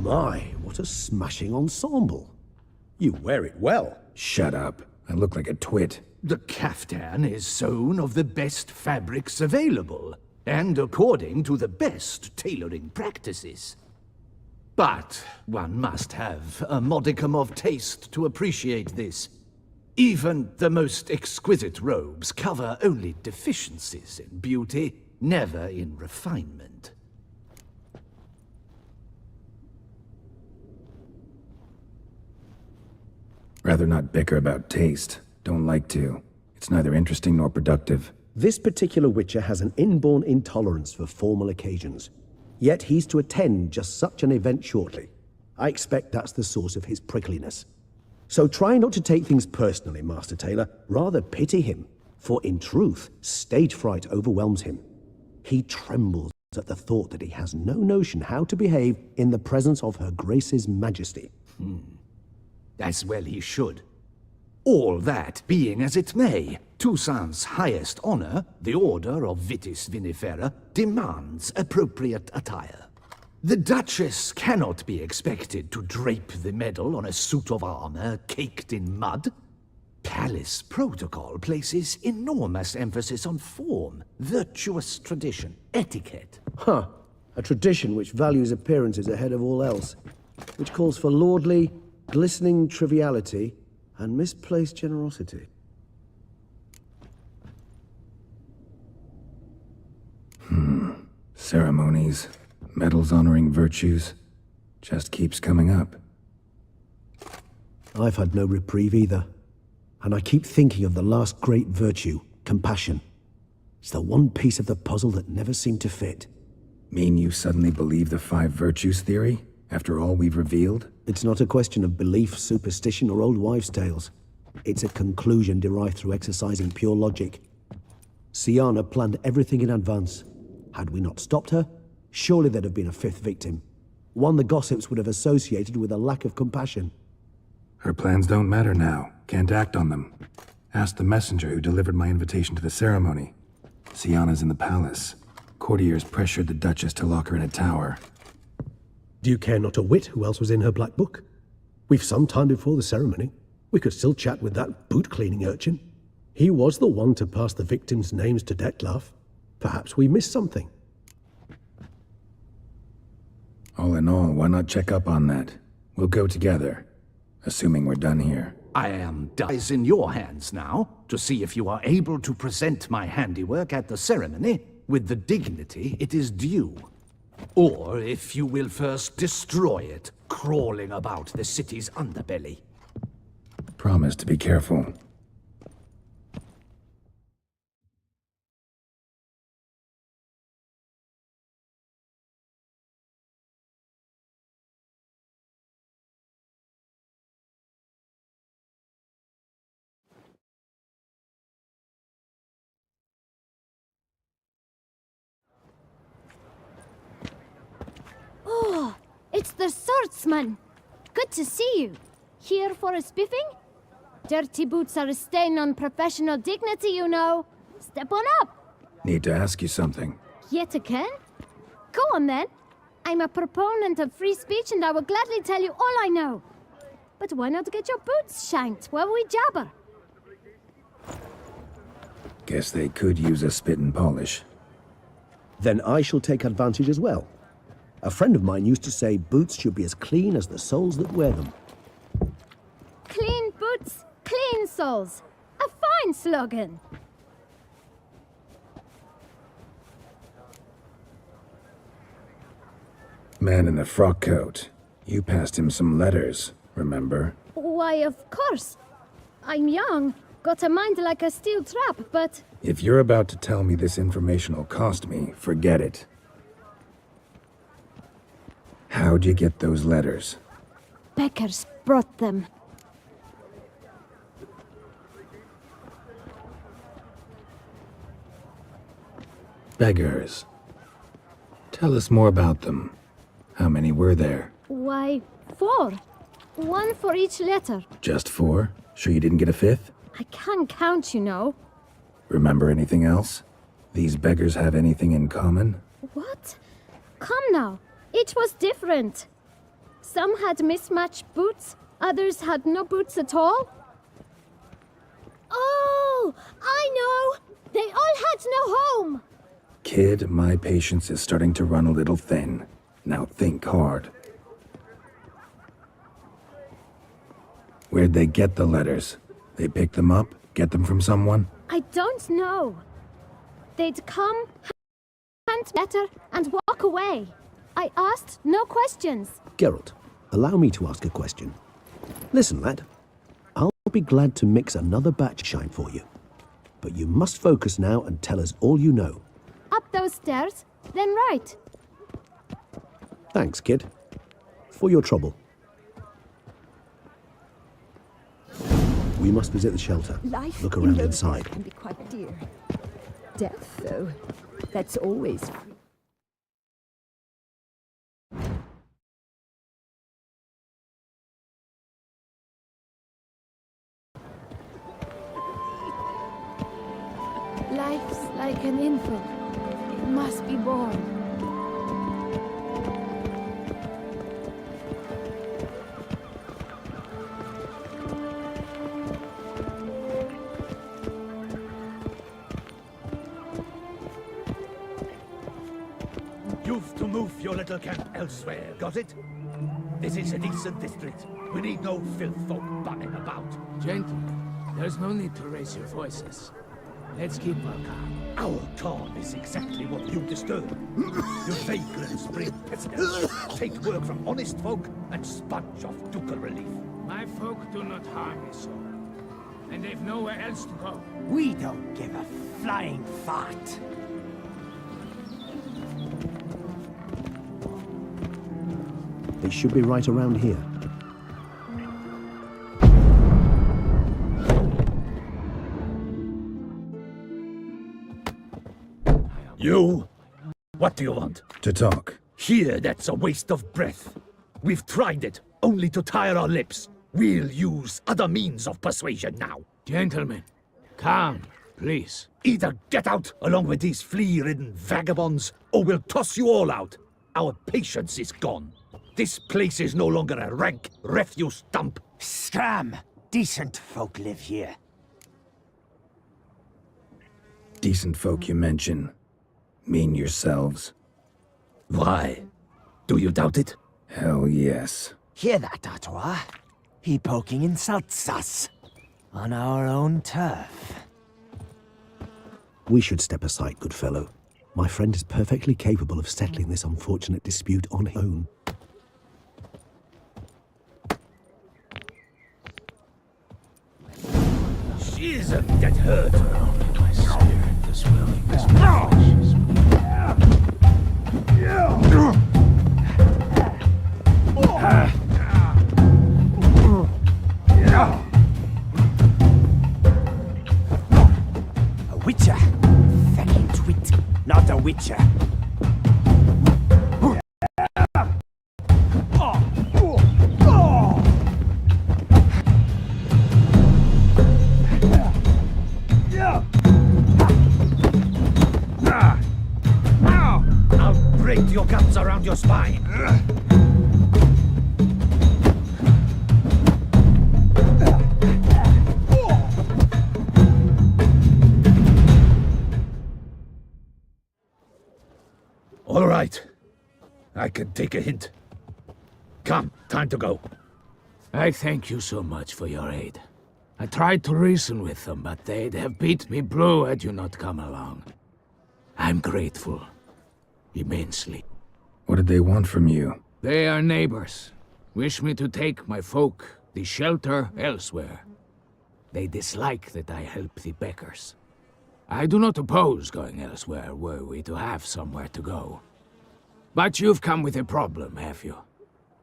My, what a smashing ensemble. You wear it well. Shut up. I look like a twit. The caftan is sewn of the best fabrics available, and according to the best tailoring practices. But one must have a modicum of taste to appreciate this. Even the most exquisite robes cover only deficiencies in beauty, never in refinement. Rather not bicker about taste. Don't like to. It's neither interesting nor productive. This particular Witcher has an inborn intolerance for formal occasions. Yet he's to attend just such an event shortly. I expect that's the source of his prickliness. So try not to take things personally, Master Tailor. Rather pity him. For in truth, stage fright overwhelms him. He trembles at the thought that he has no notion how to behave in the presence of Her Grace's Majesty. As well he should. All that being as it may, Toussaint's highest honor, the Order of Vitis Vinifera, demands appropriate attire. The Duchess cannot be expected to drape the medal on a suit of armor caked in mud. Palace protocol places enormous emphasis on form, virtuous tradition, etiquette. Huh. A tradition which values appearances ahead of all else. Which calls for lordly, glistening triviality and misplaced generosity. Ceremonies, medals honoring virtues, just keeps coming up. I've had no reprieve either. And I keep thinking of the last great virtue, compassion. It's the one piece of the puzzle that never seemed to fit. Mean you suddenly believe the 5 virtues theory, after all we've revealed? It's not a question of belief, superstition, or old wives' tales. It's a conclusion derived through exercising pure logic. Syanna planned everything in advance. Had we not stopped her, surely there'd have been a 5th victim. One the gossips would have associated with a lack of compassion. Her plans don't matter now. Can't act on them. Ask the messenger who delivered my invitation to the ceremony. Syanna's in the palace. Courtiers pressured the Duchess to lock her in a tower. Do you care not a whit who else was in her black book? We've some time before the ceremony. We could still chat with that boot-cleaning urchin. He was the one to pass the victims' names to Dettlaff. Perhaps we missed something. All in all, why not check up on that? We'll go together, assuming we're done here. I am dies in your hands now, to see if you are able to present my handiwork at the ceremony with the dignity it is due. Or if you will first destroy it, crawling about the city's underbelly. Promise to be careful. Oh, it's the swordsman. Good to see you. Here for a spiffing? Dirty boots are a stain on professional dignity, you know. Step on up. Need to ask you something. Yet again? Go on then. I'm a proponent of free speech and I will gladly tell you all I know. But why not get your boots shanked while we jabber? Guess they could use a spit and polish. Then I shall take advantage as well. A friend of mine used to say boots should be as clean as the soles that wear them. Clean boots, clean soles. A fine slogan. Man in the frock coat. You passed him some letters, remember? Why, of course. I'm young, got a mind like a steel trap, but... If you're about to tell me this information will cost me, forget it. How'd you get those letters? Beggars brought them. Beggars. Tell us more about them. How many were there? Why, 4. 1 for each letter. Just 4? Sure you didn't get a 5th? I can't count, you know. Remember anything else? These beggars have anything in common? What? Come now. Each was different. Some had mismatched boots, others had no boots at all. Oh, I know! They all had no home! Kid, my patience is starting to run a little thin. Now think hard. Where'd they get the letters? They pick them up? Get them from someone? I don't know. They'd come, hand letter, and walk away. I asked no questions. Geralt, allow me to ask a question. Listen, lad. I'll be glad to mix another batch shine for you. But you must focus now and tell us all you know. Up those stairs, then right. Thanks, kid. For your trouble. We must visit the shelter. Life Look in around low inside. can be quite dear. Death, though, that's always free. Life's like an infant. It must be born. You've to move your little camp elsewhere, got it? This is a decent district. We need no filth folk bunning about. Gentlemen, there's no need to raise your voices. Let's keep our calm. Our calm is exactly what you disturb. Your vagrants bring pestilence, take work from honest folk, and sponge off ducal relief. My folk do not harm me so. And they've nowhere else to go. We don't give a flying fart. It should be right around here. You? What do you want? To talk. Here, that's a waste of breath. We've tried it, only to tire our lips. We'll use other means of persuasion now. Gentlemen, calm, please. Either get out along with these flea-ridden vagabonds, or we'll toss you all out. Our patience is gone. This place is no longer a rank refuse dump. Scram! Decent folk live here. Decent folk you mention. Mean yourselves. Why? Do you doubt it? Hell yes. Hear that, Artois? He poking insults us. On our own turf. We should step aside, good fellow. My friend is perfectly capable of settling this unfortunate dispute on his own. Schism that hurt. Only my spirit is willing this precious. A witcher. Fucking twit. Not a witcher. I'll break your guts around your spine. All right. I can take a hint. Come, time to go. I thank you so much for your aid. I tried to reason with them, but they'd have beat me blue had you not come along. I'm grateful. Immensely. What did they want from you? They are neighbors. Wish me to take my folk, the shelter, elsewhere. They dislike that I help the beggars. I do not oppose going elsewhere were we to have somewhere to go. But you've come with a problem, have you?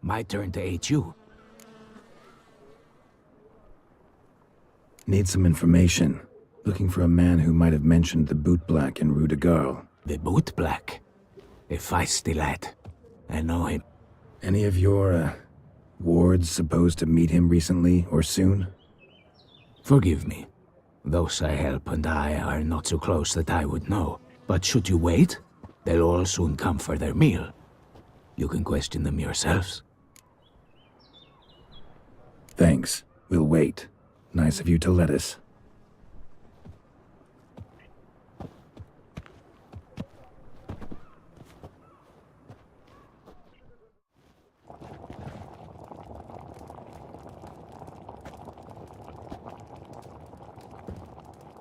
My turn to aid you. Need some information. Looking for a man who might have mentioned the boot black in Rue de Garl. The boot black. A feisty lad. I know him. Any of your, wards supposed to meet him recently or soon? Forgive me. Those I help and I are not so close that I would know. But should you wait, they'll all soon come for their meal. You can question them yourselves. Thanks. We'll wait. Nice of you to let us.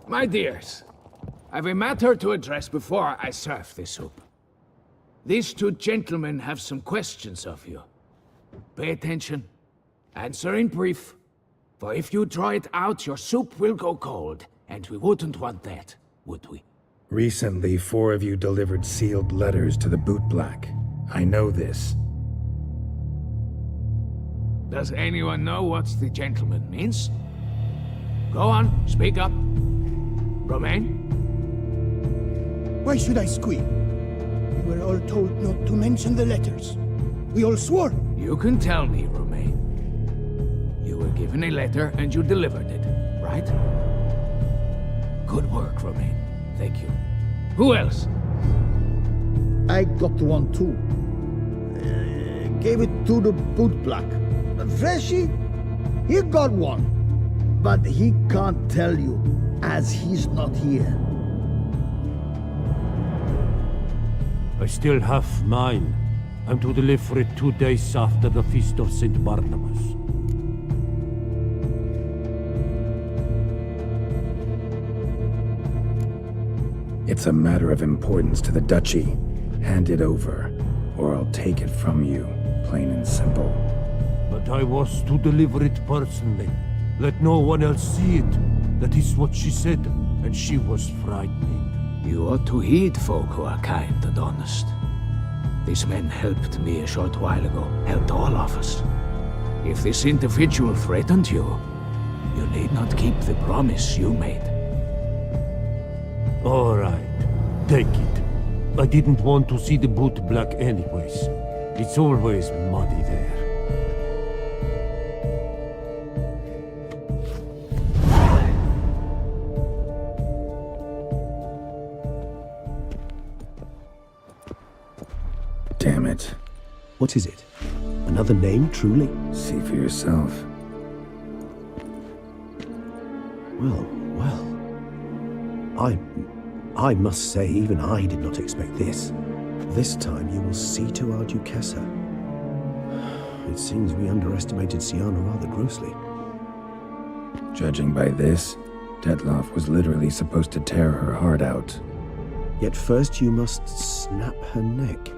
My dears, I've a matter to address before I serve the soup. These two gentlemen have some questions of you. Pay attention. Answer in brief. For if you draw it out, your soup will go cold, and we wouldn't want that, would we? Recently, 4 of you delivered sealed letters to the Bootblack. I know this. Does anyone know what the gentleman means? Go on, speak up. Romain? Why should I squeal? We were all told not to mention the letters. We all swore. You can tell me, Romain. You were given a letter and you delivered it, right? Good work, Romain. Thank you. Who else? I got one too. Gave it to the bootblack. Freshie, he got one. But he can't tell you, as he's not here. I still have mine. I'm to deliver it 2 days after the Feast of St. Barnabas. It's a matter of importance to the Duchy. Hand it over, or I'll take it from you, plain and simple. But I was to deliver it personally. Let no one else see it. That is what she said, and she was frightening. You ought to heed folk who are kind and honest. These men helped me a short while ago, helped all of us. If this individual threatened you, you need not keep the promise you made. All right, take it. I didn't want to see the bootblack anyways. It's always muddy there. Damn it. What is it? Another name, truly? See for yourself. Well. I must say, even I did not expect this. This time you will see to our Duchessa. It seems we underestimated Sienna rather grossly. Judging by this, Detloff was literally supposed to tear her heart out. Yet first you must snap her neck.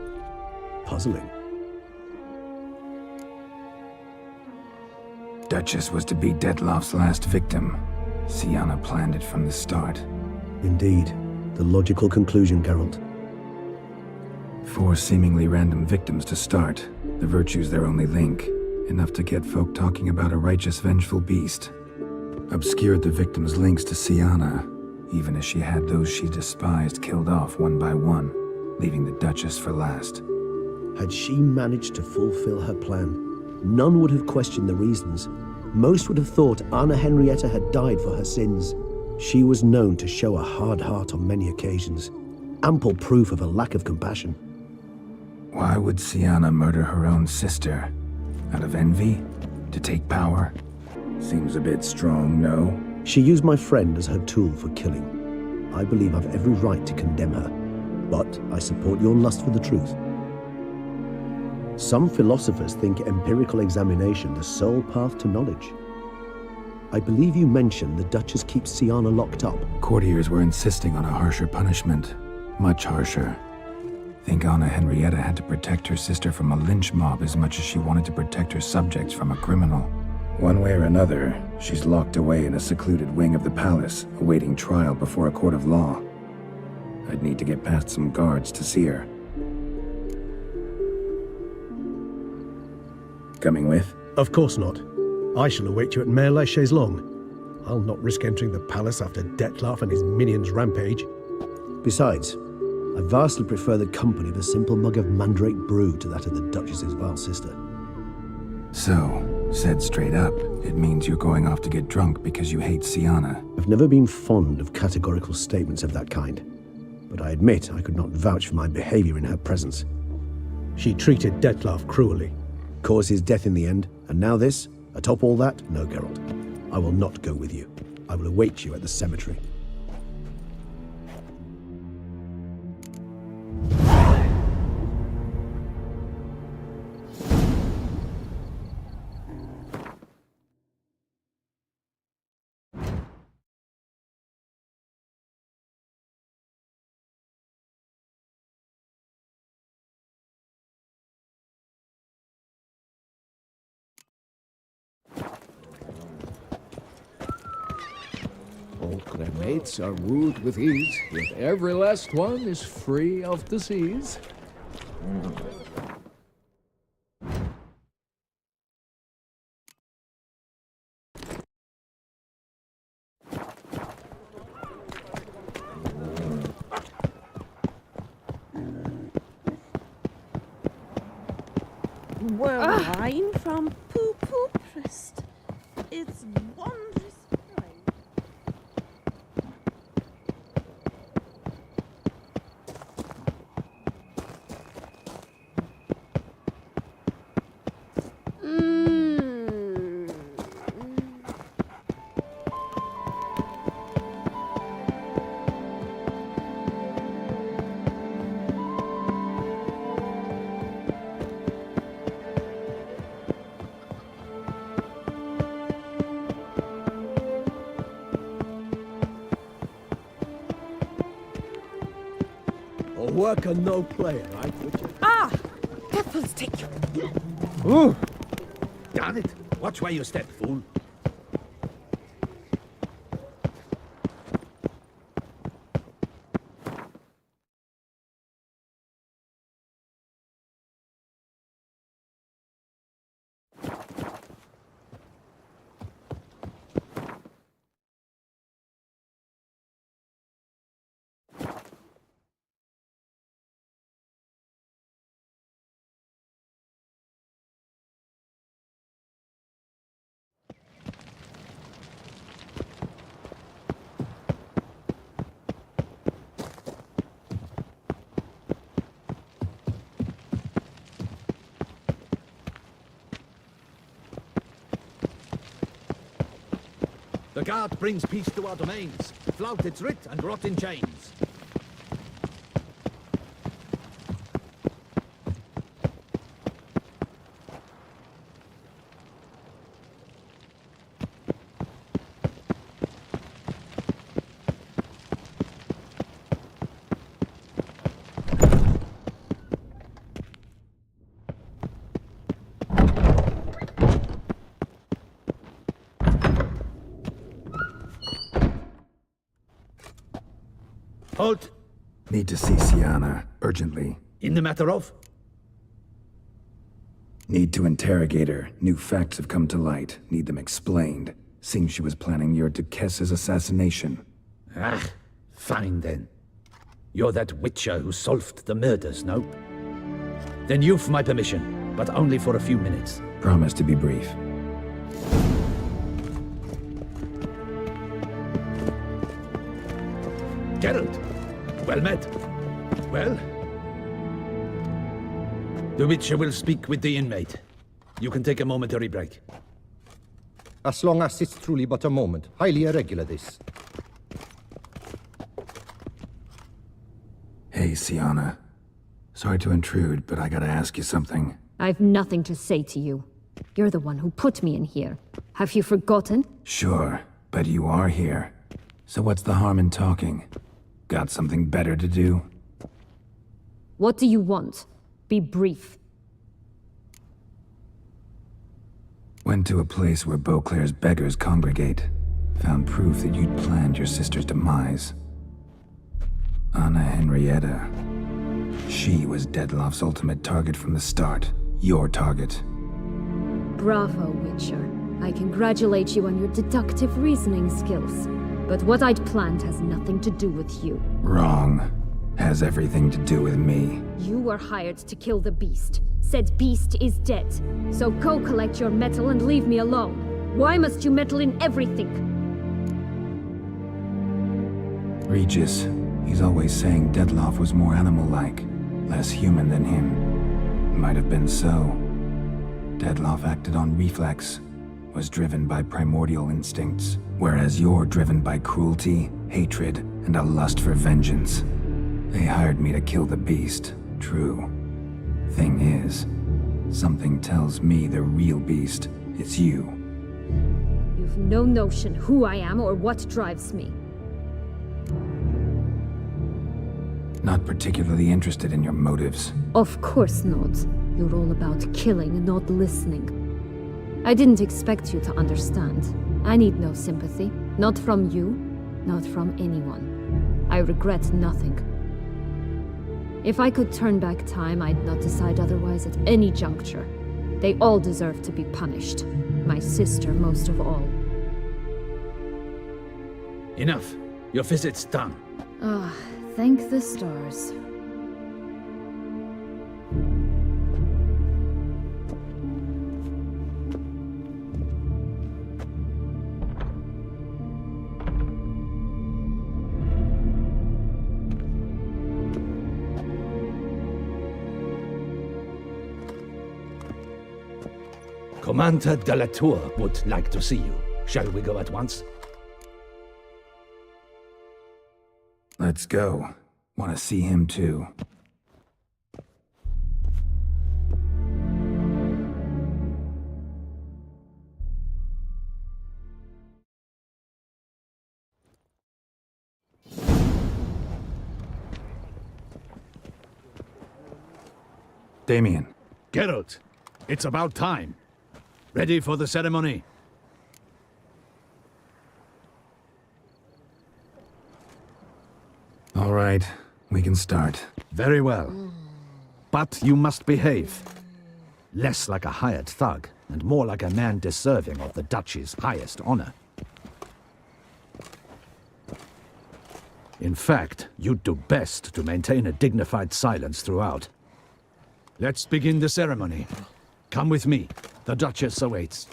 Puzzling. Duchess was to be Detloff's last victim. Sienna planned it from the start. Indeed. The logical conclusion, Geralt. 4 seemingly random victims to start. The virtue's their only link. Enough to get folk talking about a righteous, vengeful beast. Obscured the victims' links to Sienna, even as she had those she despised killed off one by one, leaving the Duchess for last. Had she managed to fulfill her plan, none would have questioned the reasons. Most would have thought Anna Henrietta had died for her sins. She was known to show a hard heart on many occasions. Ample proof of a lack of compassion. Why would Sienna murder her own sister? Out of envy? To take power? Seems a bit strong, no? She used my friend as her tool for killing. I believe I've every right to condemn her, but I support your lust for the truth. Some philosophers think empirical examination the sole path to knowledge. I believe you mentioned the Duchess keeps Sienna locked up. Courtiers were insisting on a harsher punishment. Much harsher. Think Anna Henrietta had to protect her sister from a lynch mob as much as she wanted to protect her subjects from a criminal. One way or another, she's locked away in a secluded wing of the palace, awaiting trial before a court of law. I'd need to get past some guards to see her. Coming with? Of course not. I shall await you at Mare la Chaise-Longue. I'll not risk entering the palace after Detloff and his minions rampage. Besides, I vastly prefer the company of a simple mug of mandrake brew to that of the Duchess's vile sister. So, said straight up, it means you're going off to get drunk because you hate Sienna. I've never been fond of categorical statements of that kind, but I admit I could not vouch for my behavior in her presence. She treated Detloff cruelly, caused his death in the end, and now this? Atop all that, no, Geralt. I will not go with you. I will await you at the cemetery. All cremates are wooed with ease, yet every last one is free of disease. Wine from Poo Prest. It's wondrous fine. All work and no play, right, Witcher? Ah! Devil's take you. Ooh! Darn it! Watch where you step, fool. The guard brings peace to our domains. Flout its writ and rot in chains. Halt! Need to see Sienna, urgently. In the matter of? Need to interrogate her. New facts have come to light. Need them explained. Seems she was planning your Duquesse's assassination. Ah, fine then. You're that witcher who solved the murders, no? Then you've my permission, but only for a few minutes. Promise to be brief. Geralt, well met. Well? The Witcher will speak with the inmate. You can take a momentary break. As long as it's truly but a moment. Highly irregular, this. Hey, Sienna. Sorry to intrude, but I gotta ask you something. I've nothing to say to you. You're the one who put me in here. Have you forgotten? Sure, but you are here. So what's the harm in talking? Got something better to do? What do you want? Be brief. Went to a place where Beauclair's beggars congregate. Found proof that you'd planned your sister's demise. Anna Henrietta. She was Dettlaff's ultimate target from the start. Your target. Bravo, Witcher. I congratulate you on your deductive reasoning skills. But what I'd planned has nothing to do with you. Wrong. Has everything to do with me. You were hired to kill the beast. Said beast is dead. So go collect your metal and leave me alone. Why must you meddle in everything? Regis. He's always saying Dettlaff was more animal-like. Less human than him. Might have been so. Dettlaff acted on reflex. was driven by primordial instincts, whereas you're driven by cruelty, hatred, and a lust for vengeance. They hired me to kill the beast, true. Thing is, something tells me the real beast is you. You've no notion who I am or what drives me. Not particularly interested in your motives. Of course not. You're all about killing, not listening. I didn't expect you to understand. I need no sympathy. Not from you, not from anyone. I regret nothing. If I could turn back time, I'd not decide otherwise at any juncture. They all deserve to be punished. My sister most of all. Enough. Your visit's done. Ah, thank the stars. Commander de la Tour would like to see you. Shall we go at once? Let's go. Want to see him too. Damien. Geralt, it's about time. Ready for the ceremony? All right, we can start. Very well. But you must behave. Less like a hired thug, and more like a man deserving of the Duchy's highest honor. In fact, you'd do best to maintain a dignified silence throughout. Let's begin the ceremony. Come with me. The Duchess awaits.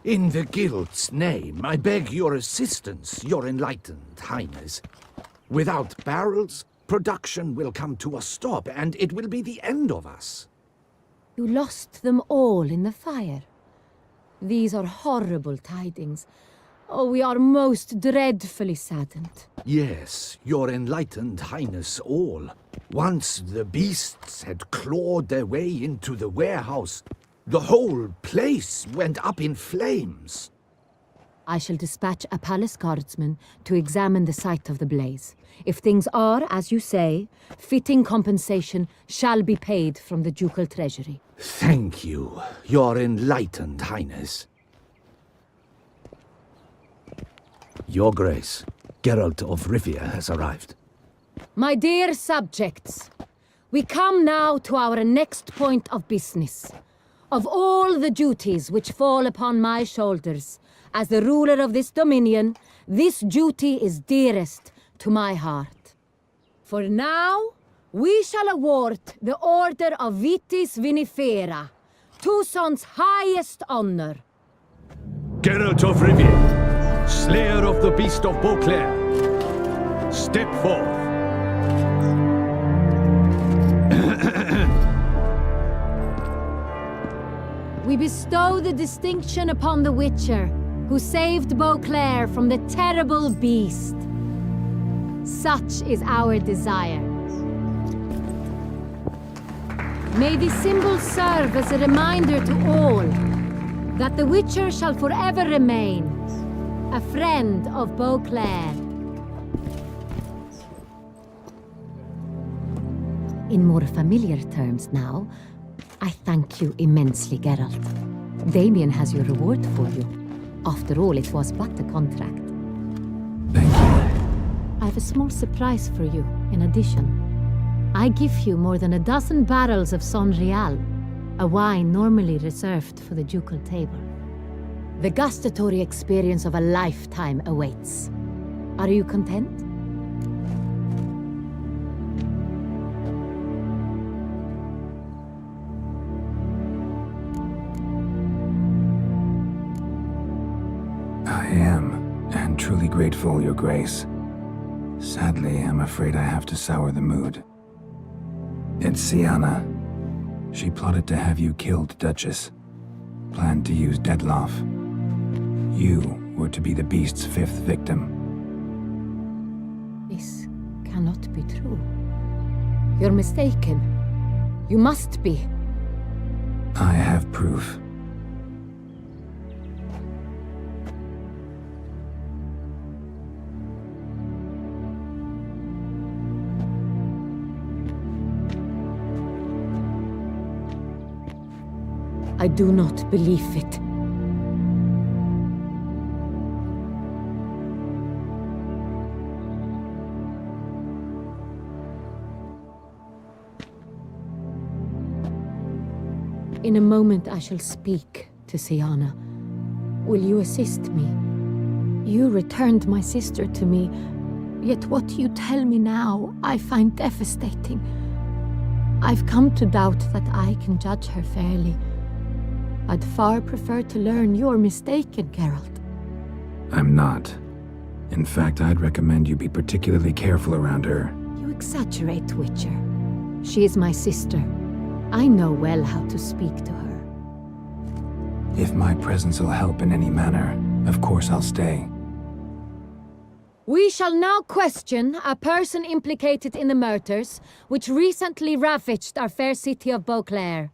In the Guild's name, I beg your assistance, your enlightened highness. Without barrels, production will come to a stop, and it will be the end of us. You lost them all in the fire. These are horrible tidings. Oh, we are most dreadfully saddened. Yes, your enlightened highness all. Once the beasts had clawed their way into the warehouse, the whole place went up in flames. I shall dispatch a palace guardsman to examine the site of the blaze. If things are, as you say, fitting compensation shall be paid from the ducal treasury. Thank you, your enlightened highness. Your Grace, Geralt of Rivia has arrived. My dear subjects, we come now to our next point of business. Of all the duties which fall upon my shoulders, as the ruler of this dominion, this duty is dearest to my heart. For now, we shall award the Order of Vitis Vinifera, Toussaint's highest honor. Geralt of Rivia, slayer of the beast of Beauclair, step forth. We bestow the distinction upon the Witcher, who saved Beauclair from the terrible beast. Such is our desire. May the symbol serve as a reminder to all that the Witcher shall forever remain a friend of Beauclair. In more familiar terms now, I thank you immensely, Geralt. Damien has your reward for you. After all, it was but a contract. Thank you. I have a small surprise for you, in addition. I give you more than a dozen barrels of Son Real, a wine normally reserved for the ducal table. The gustatory experience of a lifetime awaits. Are you content? truly grateful, Your Grace. Sadly, I'm afraid I have to sour the mood. It's Sienna. She plotted to have you killed, Duchess. Planned to use Deadloff. You were to be the beast's 5th victim. This cannot be true. You're mistaken. You must be. I have proof. I do not believe it. In a moment I shall speak to Sienna. Will you assist me? You returned my sister to me, yet what you tell me now I find devastating. I've come to doubt that I can judge her fairly. I'd far prefer to learn you're mistaken, Geralt. I'm not. In fact, I'd recommend you be particularly careful around her. You exaggerate, Witcher. She is my sister. I know well how to speak to her. If my presence will help in any manner, of course I'll stay. We shall now question a person implicated in the murders which recently ravaged our fair city of Beauclair.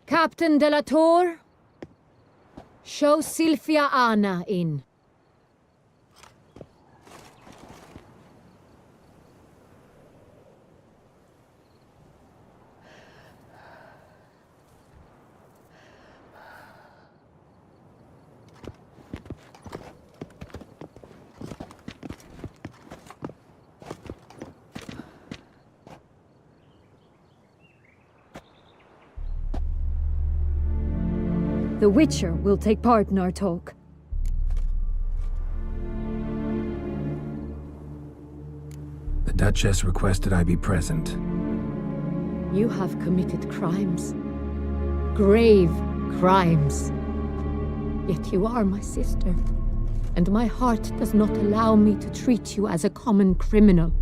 Captain de la Tour, show Sylvia Anna in. The Witcher will take part in our talk. The Duchess requested I be present. You have committed crimes. Grave crimes. Yet you are my sister, and my heart does not allow me to treat you as a common criminal.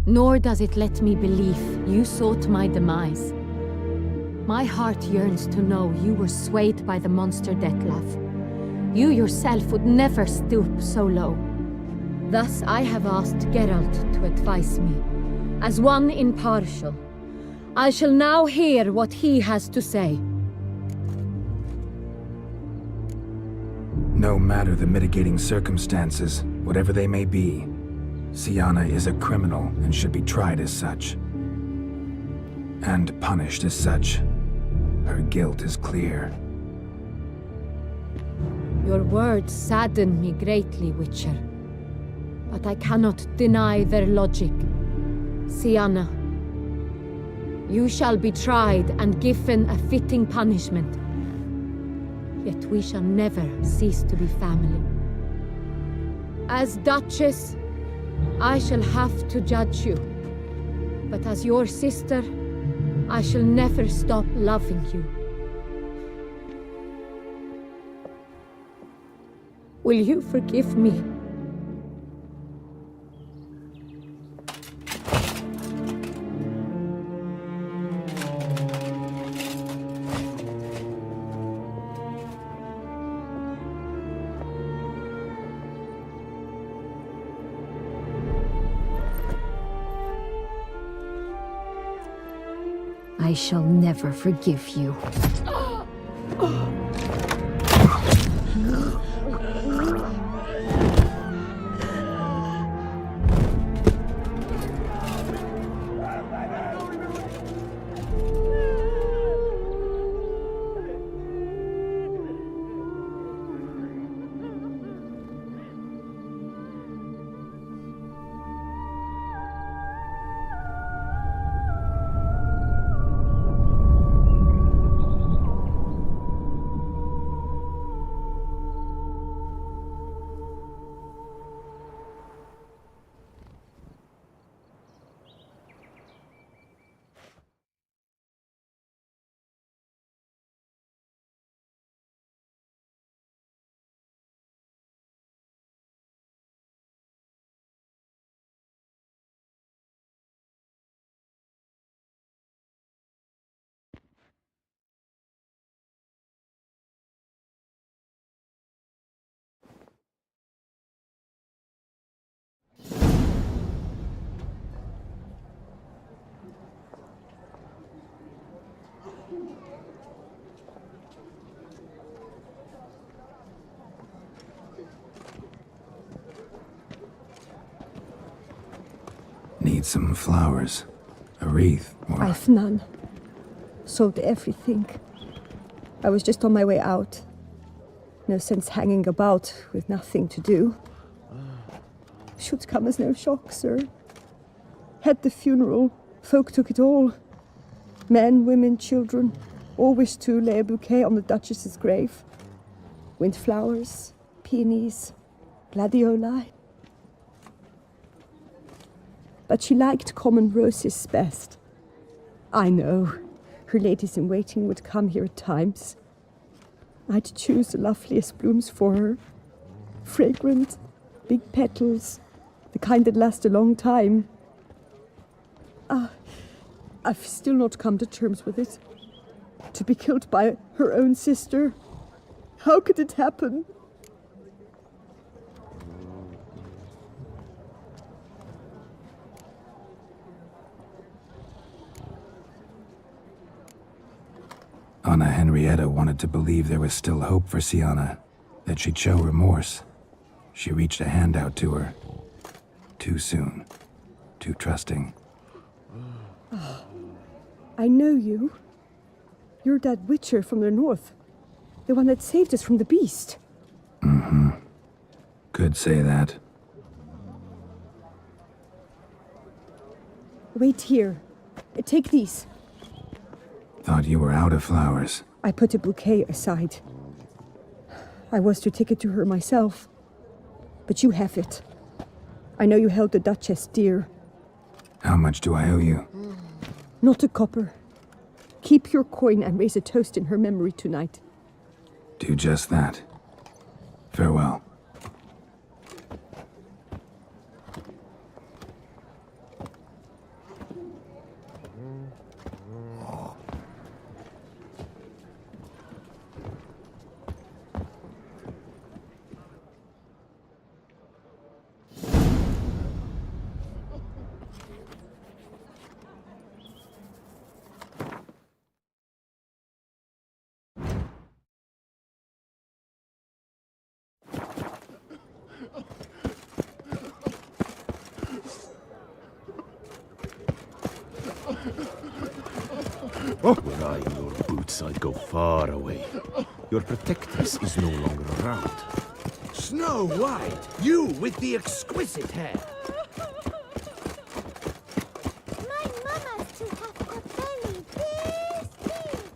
Nor does it let me believe you sought my demise. My heart yearns to know you were swayed by the monster Dettlaff. You yourself would never stoop so low. Thus I have asked Geralt to advise me, as one impartial. I shall now hear what he has to say. No matter the mitigating circumstances, whatever they may be, Sienna is a criminal and should be tried as such. And punished as such. Her guilt is clear. Your words sadden me greatly, Witcher. But I cannot deny their logic. Sienna, you shall be tried and given a fitting punishment. Yet we shall never cease to be family. As Duchess, I shall have to judge you. But as your sister, I shall never stop loving you. Will you forgive me? I shall never forgive you. need some flowers. A wreath, or... I've none. Sold everything. I was just on my way out. No sense hanging about with nothing to do. Should come as no shock, sir. Had the funeral. Folk took it all. Men, women, children. All wished to lay a bouquet on the Duchess's grave. Windflowers, peonies, gladioli. But she liked common roses best. I know. Her ladies-in-waiting would come here at times. I'd choose the loveliest blooms for her. Fragrant, big petals, the kind that last a long time. I've still not come to terms with it. To be killed by her own sister. How could it happen? Anna Henrietta wanted to believe there was still hope for Sienna, that she'd show remorse. She reached a hand out to her. Too soon. Too trusting. I know you. You're that witcher from the north. The one that saved us from the beast. Mm-hmm. Could say that. Wait here. Take these. Thought you were out of flowers. I put a bouquet aside. I was to take it to her myself. But you have it. I know you held the Duchess dear. How much do I owe you? Not a copper. Keep your coin and raise a toast in her memory tonight. Do just that. Farewell. Were I in your boots, I'd go far away. Your protectress is no longer around. Snow White, you with the exquisite hair. My mama's to have a belly this big.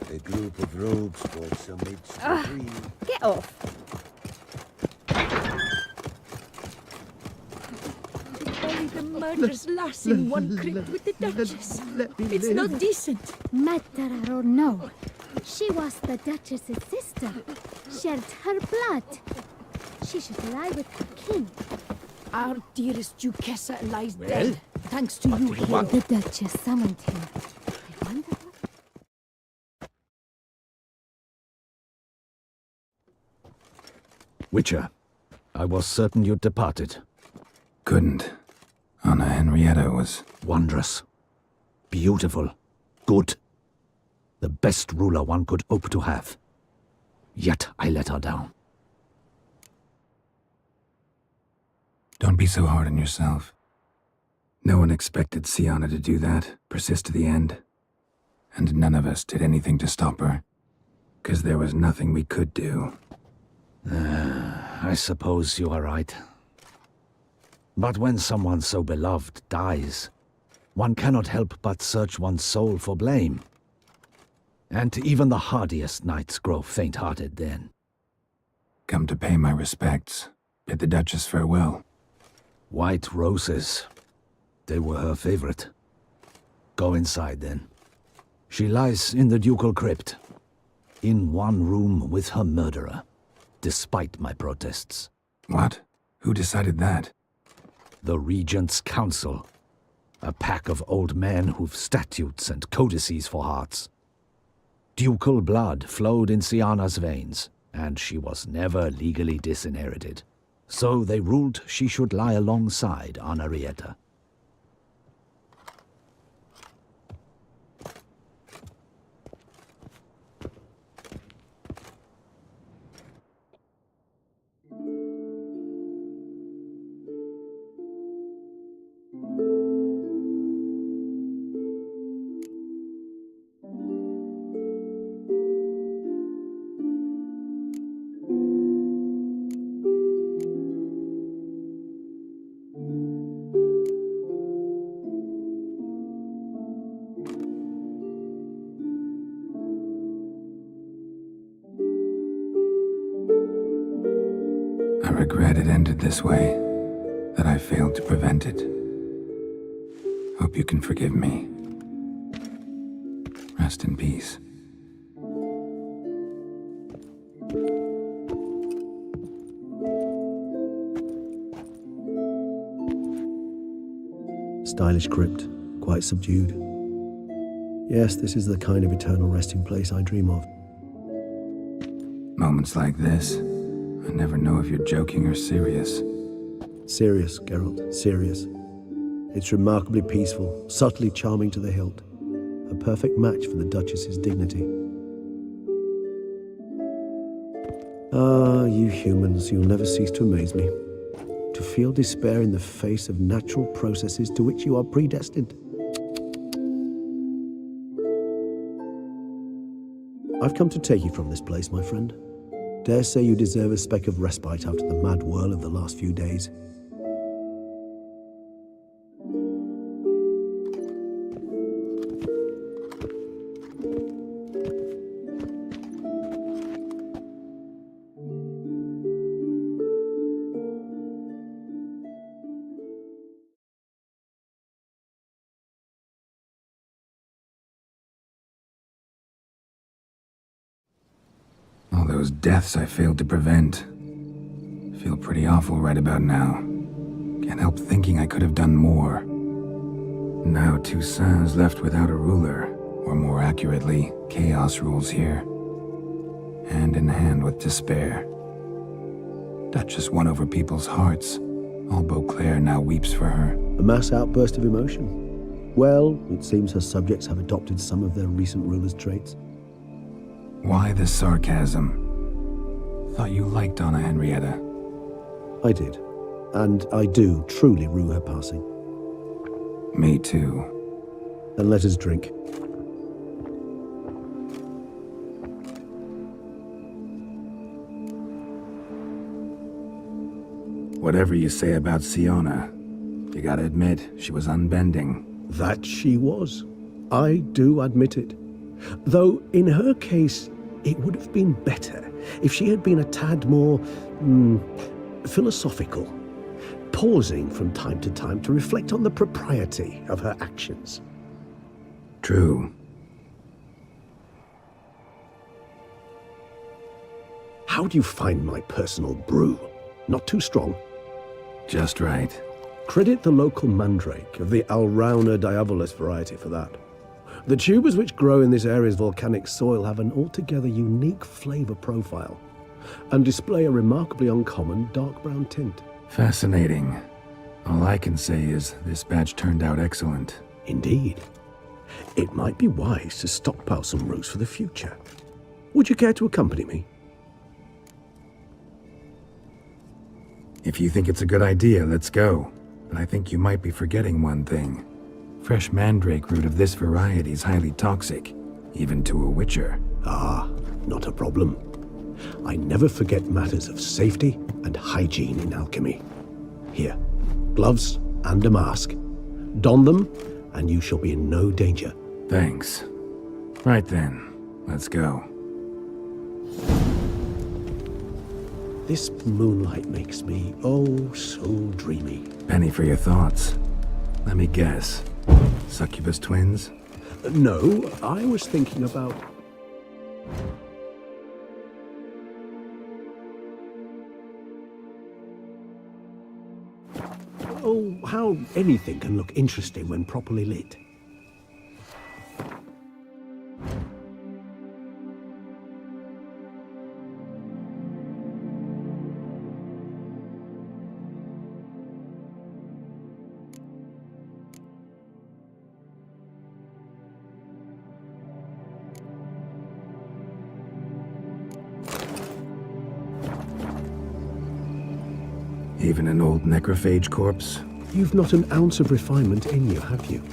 A group of rogues walks amidst the trees. Get off. Bury the murderous lass in one crypt with the Duchess. It's not decent. Matter or no, she was the Duchess's sister. Shared her blood. She should lie with her king. Our dearest Duchessa lies dead, thanks to you here. The Duchess summoned him. I wonder what... Witcher, I was certain you'd departed. Couldn't. Anna Henrietta was... Wondrous. Beautiful. Good. The best ruler one could hope to have. Yet I let her down. Don't be so hard on yourself. No one expected Sienna to do that, persist to the end. And none of us did anything to stop her. 'Cause there was nothing we could do. I suppose you are right. But when someone so beloved dies, one cannot help but search one's soul for blame. And even the hardiest knights grow faint-hearted then. Come to pay my respects. Bid the Duchess farewell. White roses. They were her favorite. Go inside then. She lies in the ducal crypt. In one room with her murderer. Despite my protests. What? Who decided that? The Regent's Council. A pack of old men who've statutes and codices for hearts. Ducal blood flowed in Sienna's veins. and she was never legally disinherited. So they ruled she should lie alongside Anarietta. I regret it ended this way, that I failed to prevent it. Hope you can forgive me. Rest in peace. Stylish crypt, quite subdued. Yes, this is the kind of eternal resting place I dream of. Moments like this, I never know if you're joking or serious. Serious, Geralt, serious. It's remarkably peaceful, subtly charming to the hilt. A perfect match for the Duchess's dignity. Ah, you humans, you'll never cease to amaze me. To feel despair in the face of natural processes to which you are predestined. I've come to take you from this place, my friend. Dare say you deserve a speck of respite after the mad whirl of the last few days. All those deaths I failed to prevent. Feel pretty awful right about now. Can't help thinking I could have done more. Now Toussaint's left without a ruler, or more accurately, chaos rules here. Hand in hand with despair. Duchess won over people's hearts. All Beauclair now weeps for her. A mass outburst of emotion. Well, it seems her subjects have adopted some of their recent ruler's traits. Why the sarcasm? Thought you liked Donna Henrietta. I did. And I do truly rue her passing. Me too. Then let us drink. Whatever you say about Siona, you gotta admit, she was unbending. That she was. I do admit it. Though, in her case, it would have been better if she had been a tad more, philosophical, pausing from time to time to reflect on the propriety of her actions. True. How do you find my personal brew? Not too strong? Just right. Credit the local mandrake of the Alrauna diabolus variety for that. The tubers which grow in this area's volcanic soil have an altogether unique flavor profile and display a remarkably uncommon dark brown tint. Fascinating. All I can say is this batch turned out excellent. Indeed. It might be wise to stockpile some roots for the future. Would you care to accompany me? If you think it's a good idea, let's go. But I think you might be forgetting one thing. Fresh mandrake root of this variety is highly toxic, even to a witcher. Ah, not a problem. I never forget matters of safety and hygiene in alchemy. Here, gloves and a mask. Don them, and you shall be in no danger. Thanks. Right then, let's go. This moonlight makes me, oh, so dreamy. Penny for your thoughts. Let me guess. Succubus twins? No, I was thinking about... Oh, how anything can look interesting when properly lit. Even an old necrophage corpse? You've not an ounce of refinement in you, have you?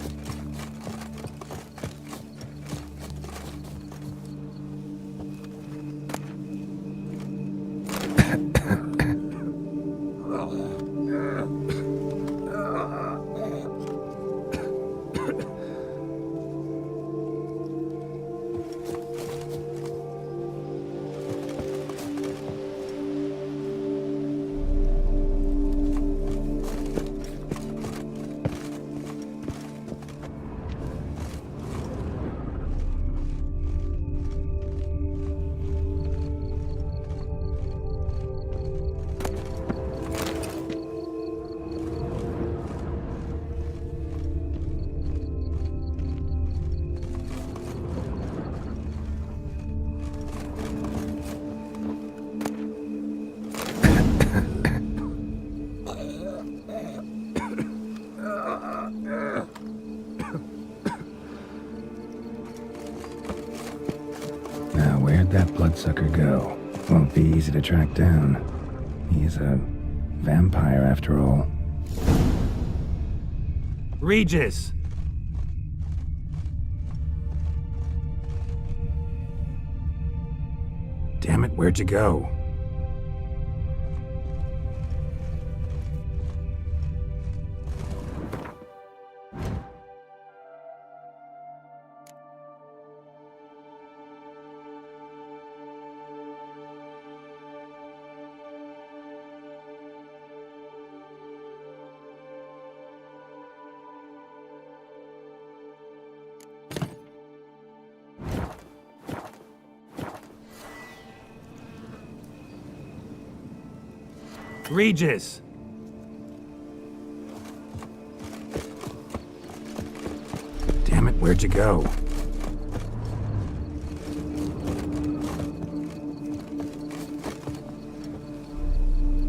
Where'd that bloodsucker go? Won't be easy to track down. He's a vampire after all. Regis! Damn it, where'd you go? Regis! Damn it, where'd you go?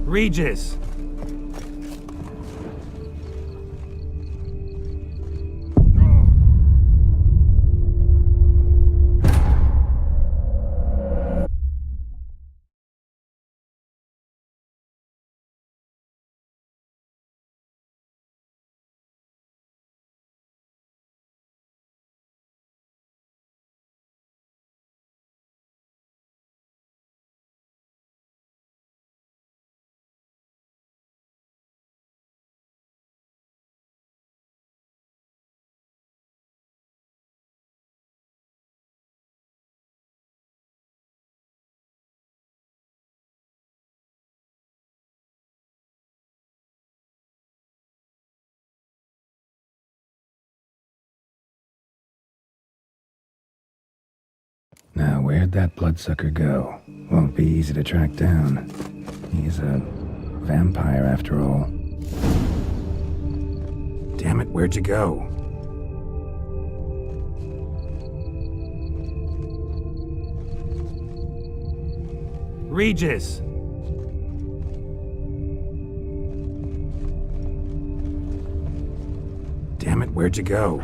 Regis! Now, where'd that bloodsucker go? Won't be easy to track down. He's a vampire after all. Damn it, where'd you go? Regis! Damn it, where'd you go?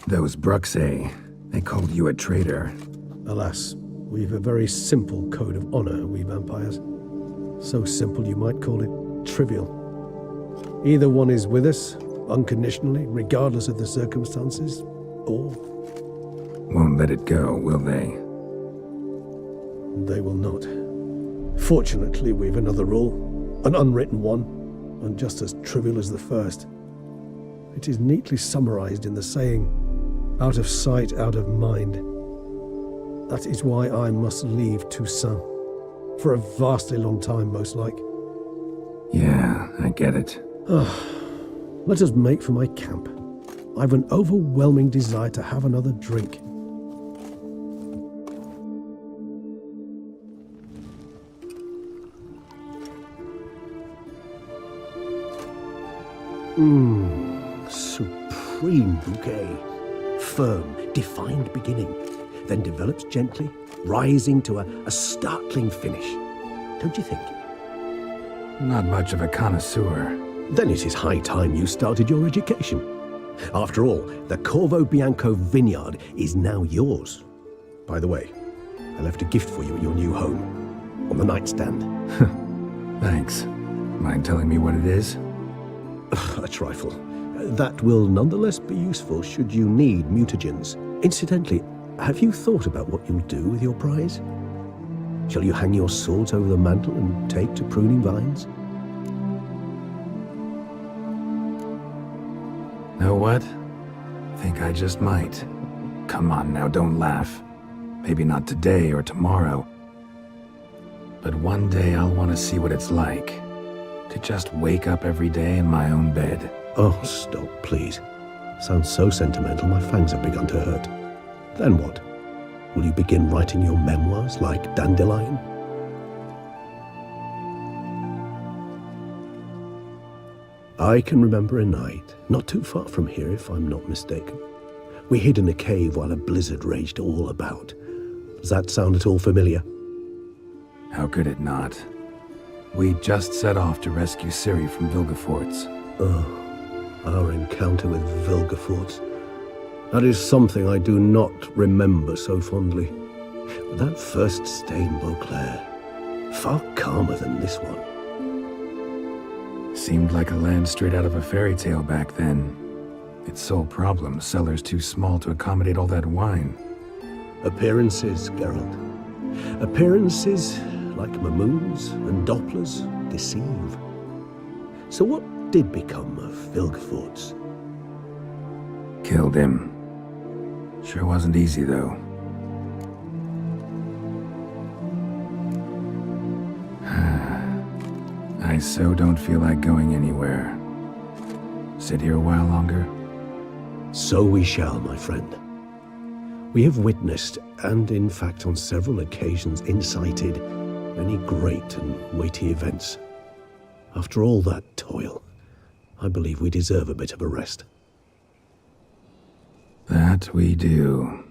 Those Bruxay, they called you a traitor. Alas, we've a very simple code of honor, we vampires. So simple you might call it trivial. Either one is with us, unconditionally, regardless of the circumstances, or... Won't let it go, will they? They will not. Fortunately, we've another rule, an unwritten one, and just as trivial as the first. It is neatly summarized in the saying, out of sight, out of mind. That is why I must leave Toussaint. For a vastly long time, most like. Yeah, I get it. Let us make for my camp. I've an overwhelming desire to have another drink. Supreme bouquet. Firm, defined beginning, then develops gently, rising to a startling finish. Don't you think? Not much of a connoisseur. Then it is high time you started your education. After all, the Corvo Bianco vineyard is now yours. By the way, I left a gift for you at your new home, on the nightstand. Thanks. Mind telling me what it is? A trifle. That will nonetheless be useful should you need mutagens. Incidentally, have you thought about what you'll do with your prize? Shall you hang your swords over the mantle and take to pruning vines? Know what? Think I just might. Come on now, don't laugh. Maybe not today or tomorrow. But one day I'll want to see what it's like to just wake up every day in my own bed. Oh, stop, please. Sounds so sentimental, my fangs have begun to hurt. Then what? Will you begin writing your memoirs like Dandelion? I can remember a night, not too far from here if I'm not mistaken. We hid in a cave while a blizzard raged all about. Does that sound at all familiar? How could it not? We just set off to rescue Ciri from Vilgefortz. Oh, our encounter with Vilgefortz. That is something I do not remember so fondly. But that first stay in Beauclair, far calmer than this one. Seemed like a land straight out of a fairy tale back then. Its sole problem, cellars too small to accommodate all that wine. Appearances, Geralt. Appearances, like Mamoons and Dopplers, deceive. So what did become of Vilgefortz? Killed him. Sure wasn't easy, though. I so don't feel like going anywhere. Sit here a while longer? So we shall, my friend. We have witnessed, and in fact on several occasions incited, many great and weighty events. After all that toil, I believe we deserve a bit of a rest. That we do.